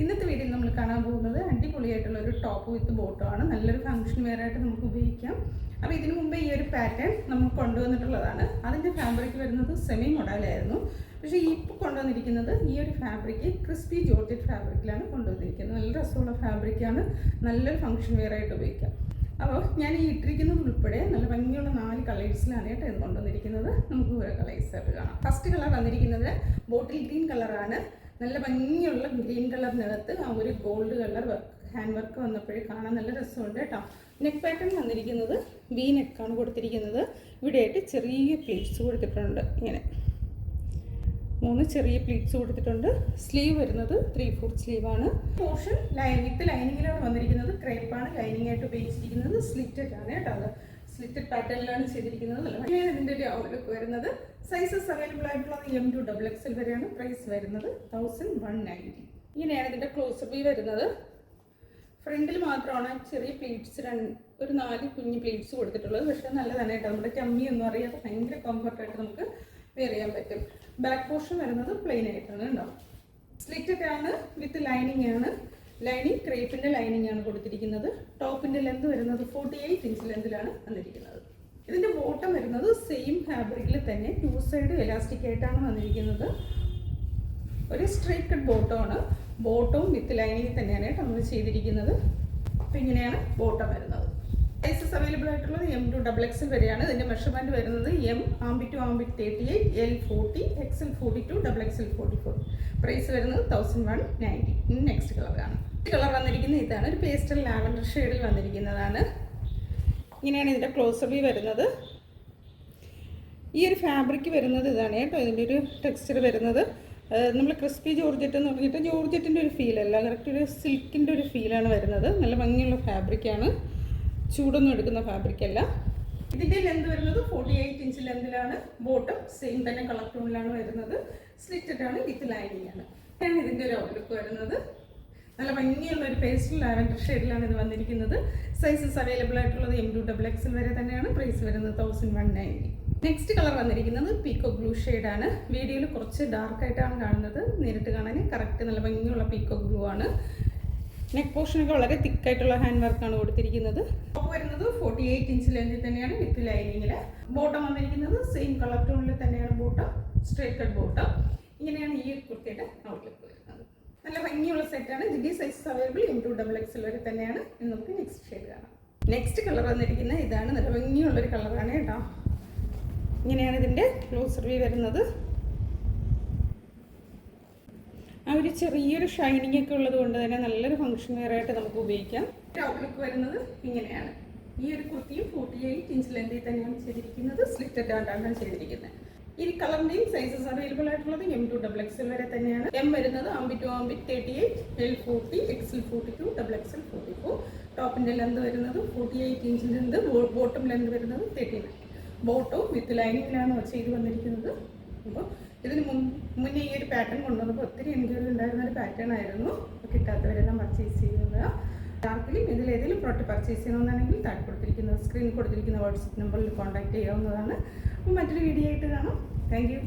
ഇന്നത്തെ വീഡിയോയിൽ നമ്മൾ കാണാൻ പോകുന്നത് അടിപൊളിയായിട്ടുള്ള ഒരു ടോപ്പ് വിത്ത് ബോട്ടമാണ്. നല്ലൊരു ഫംഗ്ഷൻ വെയർ ആയിട്ട് നമുക്ക് ഉപയോഗിക്കാം. അപ്പോൾ ഇതിനു മുമ്പേ ഈ ഒരു പാറ്റേൺ നമ്മൾ കൊണ്ടുവന്നിട്ടുള്ളതാണ്. അതിൻ്റെ ഫാബ്രിക് വരുന്നത് സെമി മോഡലായിരുന്നു. പക്ഷേ ഇപ്പോൾ കൊണ്ടുവന്നിരിക്കുന്നത് ഈ ഒരു ഫാബ്രിക് ക്രിസ്പി ജോർജറ്റ് ഫാബ്രിക്കിലാണ് കൊണ്ടുവന്നിരിക്കുന്നത്. നല്ല രസമുള്ള ഫാബ്രിക്കാണ്, നല്ലൊരു ഫംഗ്ഷൻ വെയർ ആയിട്ട് ഉപയോഗിക്കാം. അപ്പോൾ ഞാൻ ഈ ഇട്ടിരിക്കുന്നത് ഉൾപ്പെടെ നല്ല ഭംഗിയുള്ള 4 കളേഴ്സിലാണ് കേട്ടോ ഇത് കൊണ്ടുവന്നിരിക്കുന്നത്. നമുക്ക് ഓരോ കളേഴ്സായിട്ട് കാണാം. ഫസ്റ്റ് കളർ വന്നിരിക്കുന്നത് ബോട്ടിൽ ഗ്രീൻ കളറാണ്. നല്ല ഭംഗിയുള്ള ഗ്രീൻ കളറിനകത്ത് ആ ഒരു ഗോൾഡ് കളർ ഹാൻഡ് വർക്ക് വന്നപ്പോഴേ കാണാൻ നല്ല രസമുണ്ട് കേട്ടോ. നെക്ക് പാറ്റേൺ വന്നിരിക്കുന്നത് വി നെക്കാണ് കൊടുത്തിരിക്കുന്നത്. ഇവിടെയായിട്ട് ചെറിയ പ്ലീറ്റ്സ് കൊടുത്തിട്ടുണ്ട്. ഇങ്ങനെ 3 ചെറിയ പ്ലീറ്റ്സ് കൊടുത്തിട്ടുണ്ട്. സ്ലീവ് വരുന്നത് 3/4 സ്ലീവാണ്. പോർഷൻ വിത്ത് ലൈനിങ്ങിലാണ് വന്നിരിക്കുന്നത്. ക്രേപ്പാണ് ലൈനിങ് ആയിട്ട് ഉപയോഗിച്ചിരിക്കുന്നത്. സ്ലിറ്റഡ് ആണ് കേട്ടോ. അത് സ്ലിറ്റഡ് പാറ്റേണിലാണ് ചെയ്തിരിക്കുന്നത്. അങ്ങനെയാണ് ഇതിൻ്റെ ഒരു ഔട്ട്ലുക്ക് വരുന്നത്. സൈസസ് അവൈലബിൾ ആയിട്ടുള്ളത് M to XXL വരെയാണ്. പ്രൈസ് വരുന്നത് 1190. ഇങ്ങനെയാണ് ഇതിൻ്റെ ക്ലോസർ വ്യൂ വരുന്നത്. ഫ്രണ്ടിൽ മാത്രമാണ് ചെറിയ പ്ലീറ്റ്സ് ഒരു 4 കുഞ്ഞ് പ്ലീറ്റ്സ് കൊടുത്തിട്ടുള്ളത്. പക്ഷേ നല്ലതാണ് കേട്ടോ. നമ്മുടെ ചമ്മി ഒന്നും അറിയാതെ ഭയങ്കര കംഫർട്ടായിട്ട് നമുക്ക് വെയർ ചെയ്യാൻ പറ്റും. ബാക്ക് പോർഷൻ വരുന്നത് പ്ലെയിൻ ആയിട്ടാണ് കേട്ടോ. സ്ലിറ്റഡ് ആണ് വിത്ത് ലൈനിങ് ആണ്. ലൈനിങ് ക്രേപ്പിൻ്റെ ലൈനിങ് ആണ് കൊടുത്തിരിക്കുന്നത്. ടോപ്പിൻ്റെ ലെന്ത് വരുന്നത് 48 ഇഞ്ച് ലെന്തിലാണ് വന്നിരിക്കുന്നത്. ഇതിൻ്റെ ബോട്ടം വരുന്നത് സെയിം ഫാബ്രിക്കിൽ തന്നെ 2 സൈഡ് എലാസ്റ്റിക് ആയിട്ടാണ് വന്നിരിക്കുന്നത്. ഒരു സ്ട്രൈറ്റ് കട്ട് ബോട്ടമാണ്. ബോട്ടവും വിത്ത് ലൈനിങ് തന്നെയാണ് കേട്ടോ നമ്മൾ ചെയ്തിരിക്കുന്നത്. അപ്പോൾ ഇങ്ങനെയാണ് ബോട്ടം വരുന്നത്. സൈസസ് അവൈലബിൾ ആയിട്ടുള്ളത് M to XXL വരെയാണ്. ഇതിൻ്റെ മെഷർമെൻറ്റ് വരുന്നത് M armpit to armpit 38, L 40, XL 42, XXL 44. Price വരുന്നത് 1190. ഇനി നെക്സ്റ്റ് കളറാണ്. കളർ വന്നിരിക്കുന്നത് ഇതാണ്. ഒരു പേസ്റ്റൽ ലാവൻഡർ ഷെയ്ഡിൽ വന്നിരിക്കുന്നതാണ്. ഇങ്ങനെയാണ് ഇതിൻ്റെ ക്ലോസർ വ്യൂ വരുന്നത്. ഈ ഒരു ഫാബ്രിക് വരുന്നത് ഇതാണ് കേട്ടോ. ഇതിൻ്റെ ഒരു ടെക്സ്ചർ വരുന്നത് നമ്മൾ ക്രിസ്പി ജോർജറ്റ് എന്ന് പറഞ്ഞിട്ട് ജോർജറ്റിൻ്റെ ഒരു ഫീലല്ല, കറക്റ്റ് ഒരു സിൽക്കിൻ്റെ ഒരു ഫീലാണ് വരുന്നത്. നല്ല ഭംഗിയുള്ള ഫാബ്രിക്കാണ്. ചൂടൊന്നും എടുക്കുന്ന ഫാബ്രിക്കല്ല. ഇതിൻ്റെ ലെന്ത് വരുന്നത് 48 ഇഞ്ച് ലെന്തിലാണ്. ബോട്ടം സെയിം തന്നെ കളർ ടോണിലാണ് വരുന്നത്. സ്ലിറ്റഡ് ആണ് വിത്ത് ലൈനിങ് ആണ്. ഇതാണ് ഇതിൻ്റെ ഒരു ഔട്ട്ലുക്ക് വരുന്നത്. നല്ല ഭംഗിയുള്ള ഒരു പേസ്റ്റൽ ലാവൻഡർ ഷെയ്ഡിലാണ് ഇത് വന്നിരിക്കുന്നത്. സൈസസ് അവൈലബിൾ ആയിട്ടുള്ളത് M to XXL വരെ തന്നെയാണ്. പ്രൈസ് വരുന്നത് 1190. നെക്സ്റ്റ് കളർ വന്നിരിക്കുന്നത് പീക്കോ ബ്ലൂ ഷെയ്ഡാണ്. വീഡിയോയിൽ കുറച്ച് ഡാർക്കായിട്ടാണ് കാണുന്നത്. നേരിട്ട് കാണാൻ കറക്റ്റ് നല്ല ഭംഗിയുള്ള പീക്കോ ബ്ലൂ ആണ്. നെക്ക് പോർഷനൊക്കെ വളരെ തിക്കായിട്ടുള്ള ഹാൻഡ് വർക്കാണ് കൊടുത്തിരിക്കുന്നത്. ടോപ്പ് വരുന്നത് 48 ഇഞ്ച് ലെന്തിൽ തന്നെയാണ് വിത്ത് ലൈനിങ്ങിൽ. ബോട്ടം വന്നിരിക്കുന്നത് സെയിം കളർ ടോണിൽ തന്നെയാണ്. Bottom straight cut bottom. ഇങ്ങനെയാണ് ഈ കുർത്തിയുടെ ഔട്ട്ലുക്ക് വരുന്നത്. നല്ല ഭംഗിയുള്ള സെറ്റാണ്. ഇതിൻ്റെ sizes available M to XXL വരെ തന്നെയാണ്. ഇനി നമുക്ക് നെക്സ്റ്റ് ഷെയ്ഡ് കാണാം. നെക്സ്റ്റ് കളർ വന്നിരിക്കുന്നത് ഇതാണ്. നല്ല ഭംഗിയുള്ളൊരു കളറാണ് കേട്ടോ. ഇങ്ങനെയാണ് ഇതിൻ്റെ ക്ലോസർ വ്യൂ വരുന്നത്. ആ ഒരു ചെറിയൊരു ഷൈനിങ് ഒക്കെ ഉള്ളത് കൊണ്ട് തന്നെ നല്ലൊരു ഫംഗ്ഷൻ വെയർ ആയിട്ട് നമുക്ക് ഉപയോഗിക്കാം. ഔട്ട്ലുക്ക് വരുന്നത് ഇങ്ങനെയാണ്. ഈ ഒരു കുർത്തിയും 48 ഇഞ്ച് ലെന്തിൽ തന്നെയാണ് ചെയ്തിരിക്കുന്നത്. സ്ലിറ്റഡ് ആയിട്ടാണ് ചെയ്തിരിക്കുന്നത്. ഈ കളറിൻ്റെയും സൈസസ് അവൈലബിൾ ആയിട്ടുള്ളത് M to XXL വരെ തന്നെയാണ്. M വരുന്നത് ambit to armpit 38, L 40, XL 42, XXL 44. ടോപ്പിൻ്റെ ലെന്ത് വരുന്നത് 48 ഇഞ്ച് ലെന്ത്. ബോട്ടം ലെന്ത് വരുന്നത് 39. ബോട്ടവും വിത്ത് ലൈനിങ്ങിലാണ് ചെയ്ത് വന്നിരിക്കുന്നത്. അപ്പോൾ ഇതിന് മുന്നേ ഈ ഒരു പാറ്റേൺ കൊണ്ടുവന്നപ്പോൾ ഒത്തിരി എൻക്വയറി ഉണ്ടായിരുന്ന ഒരു പാറ്റേൺ ആയിരുന്നു. അപ്പോൾ കിട്ടാത്തവരെല്ലാം പർച്ചേസ് ചെയ്യുന്നത്. ആർക്കെങ്കിലും ഇതിലേതെങ്കിലും പ്രോഡക്റ്റ് പർച്ചേസ് ചെയ്യണമെന്നാണെങ്കിൽ താഴെ കൊടുത്തിരിക്കുന്ന സ്ക്രീനിൽ കൊടുത്തിരിക്കുന്ന വാട്സപ്പ് നമ്പറിൽ കോൺടാക്ട് ചെയ്യാവുന്നതാണ്. അപ്പോൾ മറ്റൊരു വീഡിയോ ആയിട്ട് കാണാം. Thank you.